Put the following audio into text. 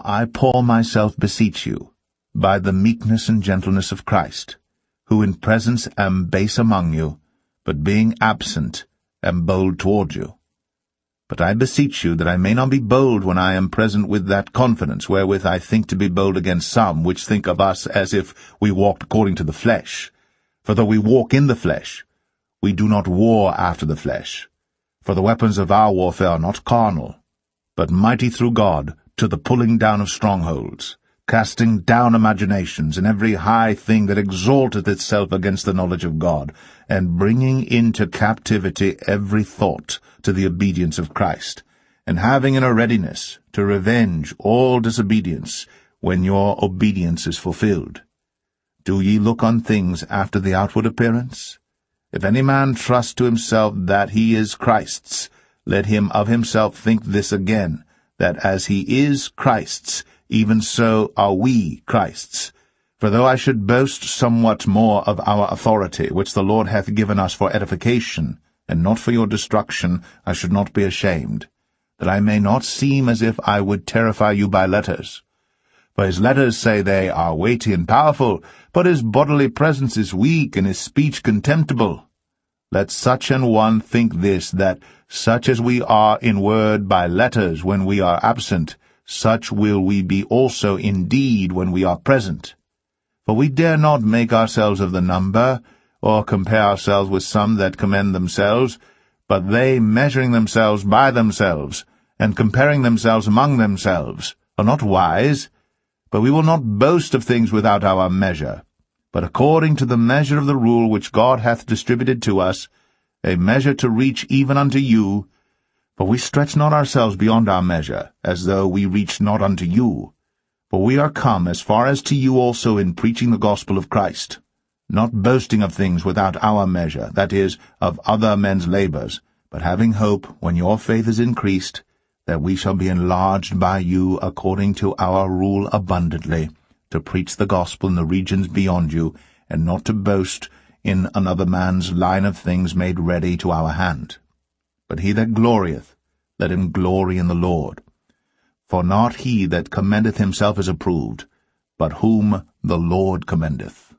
I, Paul, myself beseech you, by the meekness and gentleness of Christ, who in presence am base among you, but being absent am bold toward you. But I beseech you that I may not be bold when I am present with that confidence wherewith I think to be bold against some, which think of us as if we walked according to the flesh. For though we walk in the flesh, we do not war after the flesh. For the weapons of our warfare are not carnal, but mighty through God to the pulling down of strongholds, casting down imaginations and every high thing that exalteth itself against the knowledge of God, and bringing into captivity every thought to the obedience of Christ, and having in a readiness to revenge all disobedience when your obedience is fulfilled. Do ye look on things after the outward appearance? If any man trust to himself that he is Christ's, let him of himself think this again, that as he is Christ's, even so are we Christ's. For though I should boast somewhat more of our authority, which the Lord hath given us for edification, and not for your destruction, I should not be ashamed, that I may not seem as if I would terrify you by letters. For his letters say they are weighty and powerful, but his bodily presence is weak, and his speech contemptible. Let such an one think this, that such as we are in word by letters when we are absent, such will we be also in deed when we are present. For we dare not make ourselves of the number, or compare ourselves with some that commend themselves, but they, measuring themselves by themselves, and comparing themselves among themselves, are not wise. But we will not boast of things without our measure, but according to the measure of the rule which God hath distributed to us, a measure to reach even unto you. For we stretch not ourselves beyond our measure, as though we reached not unto you. For we are come as far as to you also in preaching the gospel of Christ, not boasting of things without our measure, that is, of other men's labors, but having hope, when your faith is increased, that we shall be enlarged by you according to our rule abundantly, to preach the gospel in the regions beyond you, and not to boast in another man's line of things made ready to our hand. But he that glorieth, let him glory in the Lord. For not he that commendeth himself is approved, but whom the Lord commendeth.